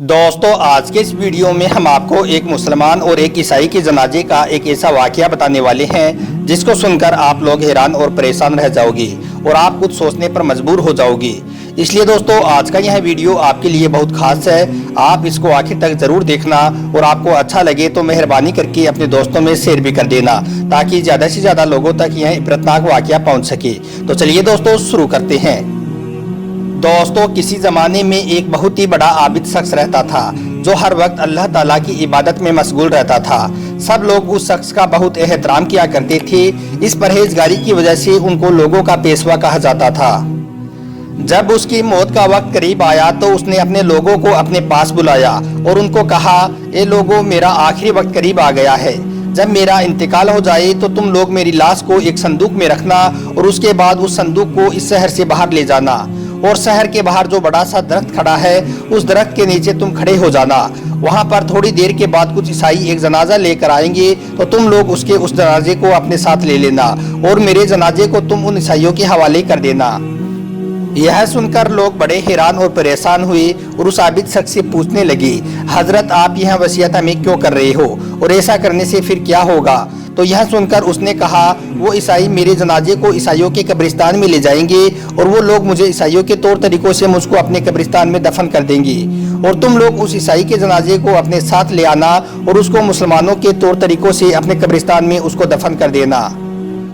दोस्तों आज के इस वीडियो में हम आपको एक मुसलमान और एक ईसाई के जनाजे का एक ऐसा वाकया बताने वाले हैं जिसको सुनकर आप लोग हैरान और परेशान रह जाओगे और आप कुछ सोचने पर मजबूर हो जाओगे। इसलिए दोस्तों आज का यह वीडियो आपके लिए बहुत खास है। आप इसको आखिर तक जरूर देखना और आपको अच्छा लगे तो मेहरबानी करके अपने दोस्तों में शेयर भी कर देना ताकि ज्यादा से ज्यादा लोगों तक यह इबरतनाक वाकया पहुंच सके। तो चलिए दोस्तों शुरू करते हैं। दोस्तों किसी ज़माने में एक बहुत ही बड़ा आबिद शख्स रहता था जो हर वक्त अल्लाह ताला की इबादत में मशगूल रहता था। सब लोग उस शख्स का बहुत एहतराम किया करते थे। इस परहेजगारी की वजह से उनको लोगों का पेशवा कहा जाता था। जब उसकी मौत का वक्त करीब आया तो उसने अपने लोगों को अपने पास बुलाया और उनको कहा, ए लोगों, मेरा आखिरी वक्त करीब आ गया है। जब मेरा इंतकाल हो जाए तो तुम लोग मेरी लाश को एक संदूक में रखना और उसके बाद उस संदूक को इस शहर से बाहर ले जाना और शहर के बाहर जो बड़ा सा दरख्त खड़ा है उस दरख्त के नीचे तुम खड़े हो जाना। वहाँ पर थोड़ी देर के बाद कुछ ईसाई एक जनाजा लेकर आएंगे तो तुम लोग उस जनाजे को अपने साथ ले लेना और मेरे जनाजे को तुम उन ईसाइयों के हवाले कर देना। यह सुनकर लोग बड़े हैरान और परेशान हुए और उस आबिद शख्स से पूछने लगे, हजरत आप यह वसीयत हमें क्यों कर रहे हो और ऐसा करने से फिर क्या होगा? तो यह सुनकर उसने कहा, वो ईसाई मेरे जनाजे को ईसाइयों के कब्रिस्तान में ले जाएंगे और वो लोग मुझे ईसाइयों के तौर तरीकों से मुझको अपने कब्रिस्तान में दफन कर देंगे और तुम लोग उस ईसाई के जनाजे को अपने साथ ले आना और उसको मुसलमानों के तौर तरीकों से अपने कब्रिस्तान में उसको दफन कर देना।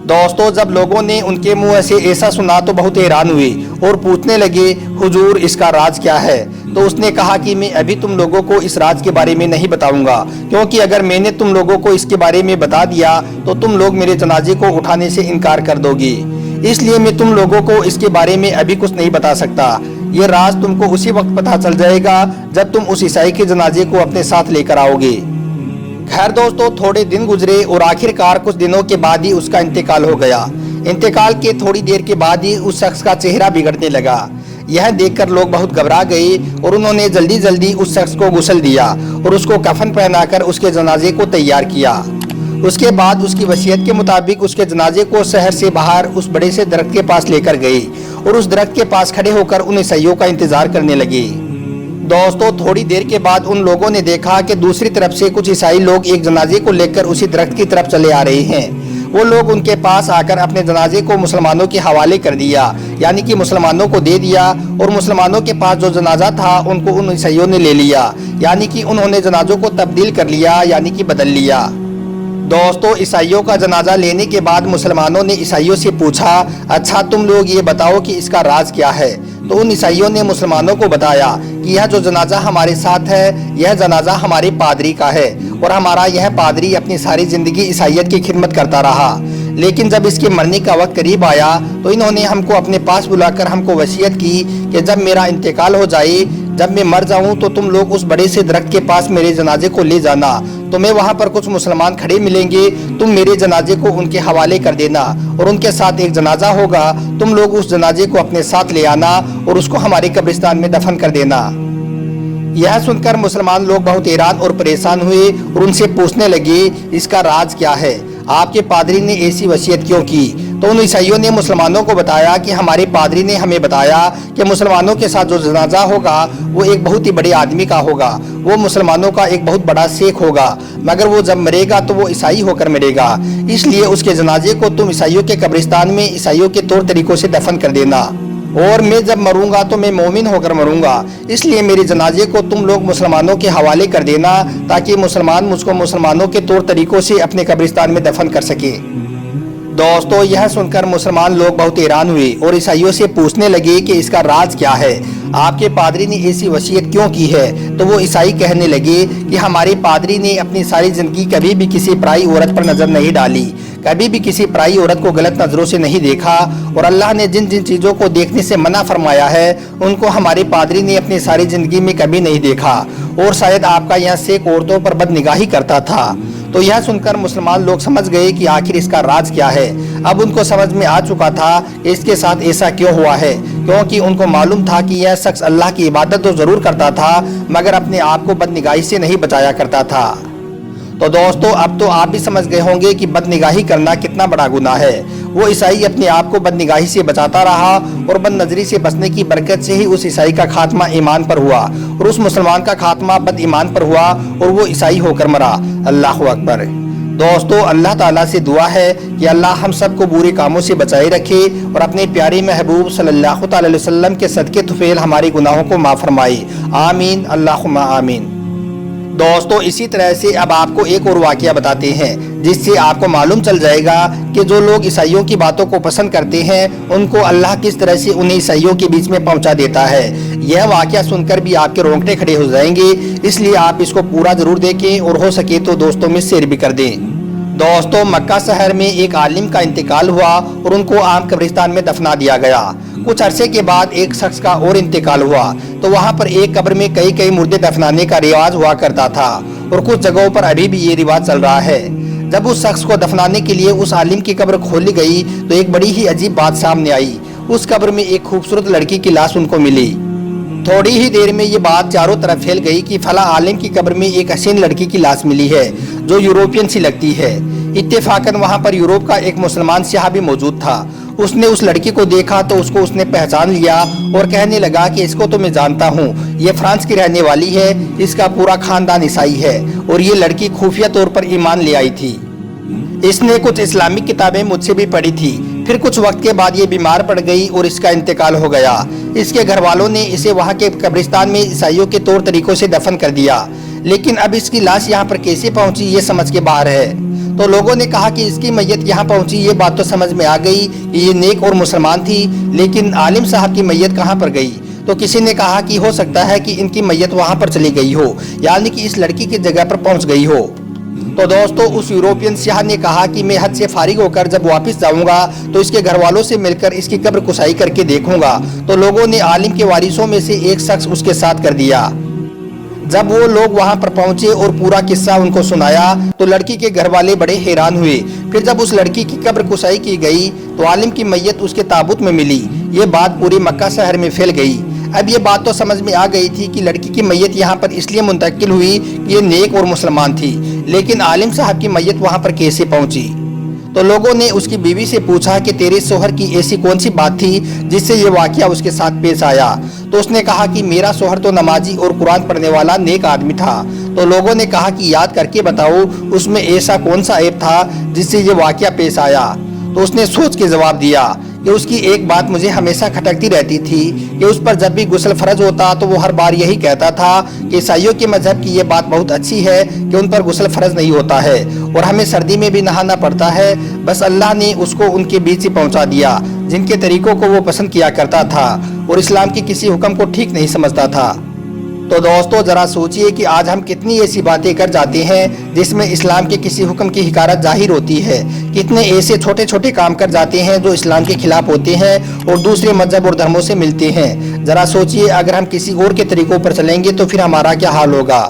दोस्तों जब लोगों ने उनके मुंह से ऐसा सुना तो बहुत हैरान हुए और पूछने लगे, हुजूर इसका राज क्या है? तो उसने कहा कि मैं अभी तुम लोगों को इस राज के बारे में नहीं बताऊंगा, क्योंकि अगर मैंने तुम लोगों को इसके बारे में बता दिया तो तुम लोग मेरे जनाजे को उठाने से इनकार कर दोगे। इसलिए मैं तुम लोगों को इसके बारे में अभी कुछ नहीं बता सकता। ये राज तुमको उसी वक्त पता चल जाएगा जब तुम उस ईसाई के जनाजे को अपने साथ लेकर आओगे। खैर दोस्तों थोड़े दिन गुजरे और आखिरकार कुछ दिनों के बाद ही उसका इंतकाल हो गया। इंतकाल के थोड़ी देर के बाद ही उस शख्स का चेहरा बिगड़ने लगा। यह देखकर लोग बहुत घबरा गए और उन्होंने जल्दी जल्दी उस शख्स को गुस्ल दिया और उसको कफन पहनाकर उसके जनाजे को तैयार किया। उसके बाद उसकी वसीयत के मुताबिक उसके जनाजे को शहर से बाहर उस बड़े से दरख्त के पास लेकर गए और उस दरख्त के पास खड़े होकर उन ईसाइयों का इंतजार करने लगे। दोस्तों थोड़ी देर के बाद उन लोगों ने देखा कि दूसरी तरफ से कुछ ईसाई लोग एक जनाजे को लेकर उसी दरख्त की तरफ चले आ रहे हैं। वो लोग उनके पास आकर अपने जनाजे को मुसलमानों के हवाले कर दिया, यानी कि मुसलमानों को दे दिया और मुसलमानों के पास जो जनाजा था उनको उन ईसाइयों ने ले लिया, यानी कि उन्होंने जनाजों को तब्दील कर लिया, यानी कि बदल लिया। दोस्तों ईसाइयों का जनाजा लेने के बाद मुसलमानों ने ईसाइयों से पूछा, अच्छा तुम लोग ये बताओ कि इसका राज क्या है? तो उन ईसाइयों ने मुसलमानों को बताया कि यह जो जनाजा हमारे साथ है यह जनाजा हमारे पादरी का है और हमारा यह पादरी अपनी सारी जिंदगी ईसाइयत की खिदमत करता रहा, लेकिन जब इसके मरने का वक्त करीब आया तो इन्होंने हमको अपने पास बुलाकर हमको वसीयत की कि जब मेरा इंतकाल हो जाए, जब मैं मर जाऊं तो तुम लोग उस बड़े से दरख्त के पास मेरे जनाजे को ले जाना, तो मैं वहां पर कुछ मुसलमान खड़े मिलेंगे, तुम मेरे जनाजे को उनके हवाले कर देना और उनके साथ एक जनाजा होगा, तुम लोग उस जनाजे को अपने साथ ले आना और उसको हमारे कब्रिस्तान में दफन कर देना। यह सुनकर मुसलमान लोग बहुत हैरान और परेशान हुए और उनसे पूछने लगे, इसका राज क्या है? आपके पादरी ने ऐसी वसीयत क्यों की? तो उन ईसाइयों ने मुसलमानों को बताया कि हमारे पादरी ने हमें बताया कि मुसलमानों के साथ जो जनाजा होगा वो एक बहुत ही बड़े आदमी का होगा, वो मुसलमानों का एक बहुत बड़ा शेख होगा, मगर वो जब मरेगा तो वो ईसाई होकर मरेगा, इसलिए उसके जनाजे को तुम ईसाइयों के कब्रिस्तान में ईसाइयों के तौर तरीकों से दफन कर देना और मैं जब मरूंगा तो मैं मोमिन होकर मरूंगा, इसलिए मेरे जनाजे को तुम लोग मुसलमानों के हवाले कर देना ताकि मुसलमान मुझको मुसलमानों के तौर तरीकों से अपने कब्रिस्तान में दफन कर सके। दोस्तों यह सुनकर मुसलमान लोग बहुत हैरान हुए और ईसाइयों से पूछने लगे कि इसका राज क्या है? आपके पादरी ने ऐसी वसीयत क्यों की है? तो वो ईसाई कहने लगे कि हमारे पादरी ने अपनी सारी जिंदगी कभी भी किसी पराई औरत पर नजर नहीं डाली, कभी भी किसी पराई औरत को गलत नजरों से नहीं देखा और अल्लाह ने जिन जिन चीज़ों को देखने से मना फरमाया है उनको हमारे पादरी ने अपनी सारी जिंदगी में कभी नहीं देखा और शायद आपका यह शेख औरतों पर बदनिगाही करता था। तो यह सुनकर मुसलमान लोग समझ गए कि आखिर इसका राज क्या है। अब उनको समझ में आ चुका था कि इसके साथ ऐसा क्यों हुआ है, क्योंकि उनको मालूम था कि यह शख्स अल्लाह की इबादत तो जरूर करता था मगर अपने आप को बदनिगाही से नहीं बचाया करता था। तो दोस्तों अब तो आप भी समझ गए होंगे कि बदनिगाही करना कितना बड़ा गुनाह है वो ईसाई अपने आप को बदनिगाही से बचाता रहा और बद नजरी से बचने की बरकत से ही उस ईसाई का खात्मा ईमान पर हुआ और उस मुसलमान का खात्मा बद ईमान पर हुआ और वो ईसाई होकर मरा। अल्लाह अकबर। दोस्तों, अल्लाह ताला से दुआ है कि अल्लाह हम सबको बुरे कामों से बचाए रखे और अपने प्यारे महबूब सल्लल्लाहु अलैहि वसल्लम के सदके तुफैल हमारे गुनाहों को माफ़ फरमाए। आमीन, अल्लाहुम्मा आमीन। दोस्तों, इसी तरह से अब आपको एक और वाक़या बताते हैं जिससे आपको मालूम चल जाएगा कि जो लोग ईसाइयों की बातों को पसंद करते हैं उनको अल्लाह किस तरह से उन्हें ईसाइयों के बीच में पहुंचा देता है। यह वाक़या सुनकर भी आपके रोंगटे खड़े हो जाएंगे, इसलिए आप इसको पूरा जरूर देखें और हो सके तो दोस्तों में शेयर भी कर दें। दोस्तों, मक्का शहर में एक आलिम का इंतकाल हुआ और उनको आम कब्रिस्तान में दफना दिया गया। कुछ अरसे के बाद एक शख्स का और इंतकाल हुआ तो वहाँ पर एक कब्र में कई कई मुर्दे दफनाने का रिवाज हुआ करता था और कुछ जगहों पर अभी भी ये रिवाज चल रहा है। जब उस शख्स को दफनाने के लिए उस आलिम की कब्र खोली गई तो एक बड़ी ही अजीब बात सामने आई। उस कब्र में एक खूबसूरत लड़की की लाश उनको मिली। थोड़ी ही देर में ये बात चारों तरफ फैल गई कि फला आलिम की कब्र में एक हसीन लड़की की लाश मिली है जो यूरोपियन सी लगती है। इत्तेफाकन वहाँ पर यूरोप का एक मुसलमान सहाबी मौजूद था। उसने उस लड़की को देखा तो उसको उसने पहचान लिया और कहने लगा कि इसको तो मैं जानता हूँ, ये फ्रांस की रहने वाली है, इसका पूरा खानदान ईसाई है और ये लड़की खुफिया तौर पर ईमान ले आई थी। इसने कुछ इस्लामिक किताबें मुझसे भी पढ़ी थी। फिर कुछ वक्त के बाद ये बीमार पड़ गई और इसका इंतकाल हो गया। इसके घर वालों ने इसे वहाँ के कब्रिस्तान में ईसाइयों के तौर तरीकों से दफन कर दिया, लेकिन अब इसकी लाश यहाँ पर कैसे पहुँची ये समझ के बाहर है। तो लोगों ने कहा कि इसकी मैयत यहाँ पहुँची, ये बात तो समझ में आ गई कि ये नेक और मुसलमान थी, लेकिन आलिम साहब की मैयत कहाँ पर गई। तो किसी ने कहा कि हो सकता है कि इनकी मैयत वहाँ पर चली गई हो, यानी कि इस लड़की की जगह पर पहुँच गई हो। तो दोस्तों, उस यूरोपियन सियाह ने कहा कि मैं हज से फारिग होकर जब वापस जाऊंगा तो इसके घर वालों से मिलकर इसकी कब्र कुसाई करके देखूंगा। तो लोगों ने आलिम के वारिसों में से एक शख्स उसके साथ कर दिया। जब वो लोग वहां पर पहुंचे और पूरा किस्सा उनको सुनाया तो लड़की के घर वाले बड़े हैरान हुए। फिर जब उस लड़की की कब्र कुसाई की गई तो आलिम की मैयत उसके ताबूत में मिली। ये बात पूरे मक्का शहर में फैल गई। अब ये बात तो समझ में आ गई थी कि लड़की की मैयत यहाँ पर इसलिए मुंतकिल हुई कि ये नेक और मुसलमान थी, लेकिन आलिम साहब की मैयत वहाँ पर कैसे पहुँची। तो लोगों ने उसकी बीवी से पूछा कि तेरे शोहर की ऐसी कौन सी बात थी जिससे ये वाकया उसके साथ पेश आया। तो उसने कहा कि मेरा शोहर तो नमाजी और कुरान पढ़ने वाला नेक आदमी था। तो लोगों ने कहा कि याद करके बताओ उसमें ऐसा कौन सा ऐप था जिससे ये वाकया पेश आया। तो उसने सोच के जवाब दिया कि उसकी एक बात मुझे हमेशा खटकती रहती थी कि उस पर जब भी गुस्ल फर्ज होता तो वो हर बार यही कहता था कि ईसाइयों के मजहब की ये बात बहुत अच्छी है कि उन पर गुस्ल फर्ज नहीं होता है और हमें सर्दी में भी नहाना पड़ता है। बस अल्लाह ने उसको उनके बीच से पहुंचा दिया जिनके तरीकों को वो पसंद किया करता था और इस्लाम के किसी हुक्म को ठीक नहीं समझता था। तो दोस्तों, जरा सोचिए कि आज हम कितनी ऐसी बातें कर जाते हैं जिसमें इस्लाम के किसी हुक्म की हिकारत जाहिर होती है। कितने ऐसे छोटे छोटे काम कर जाते हैं जो इस्लाम के खिलाफ होते हैं और दूसरे मजहब और धर्मों से मिलते हैं। जरा सोचिए, अगर हम किसी और के तरीकों पर चलेंगे तो फिर हमारा क्या हाल होगा।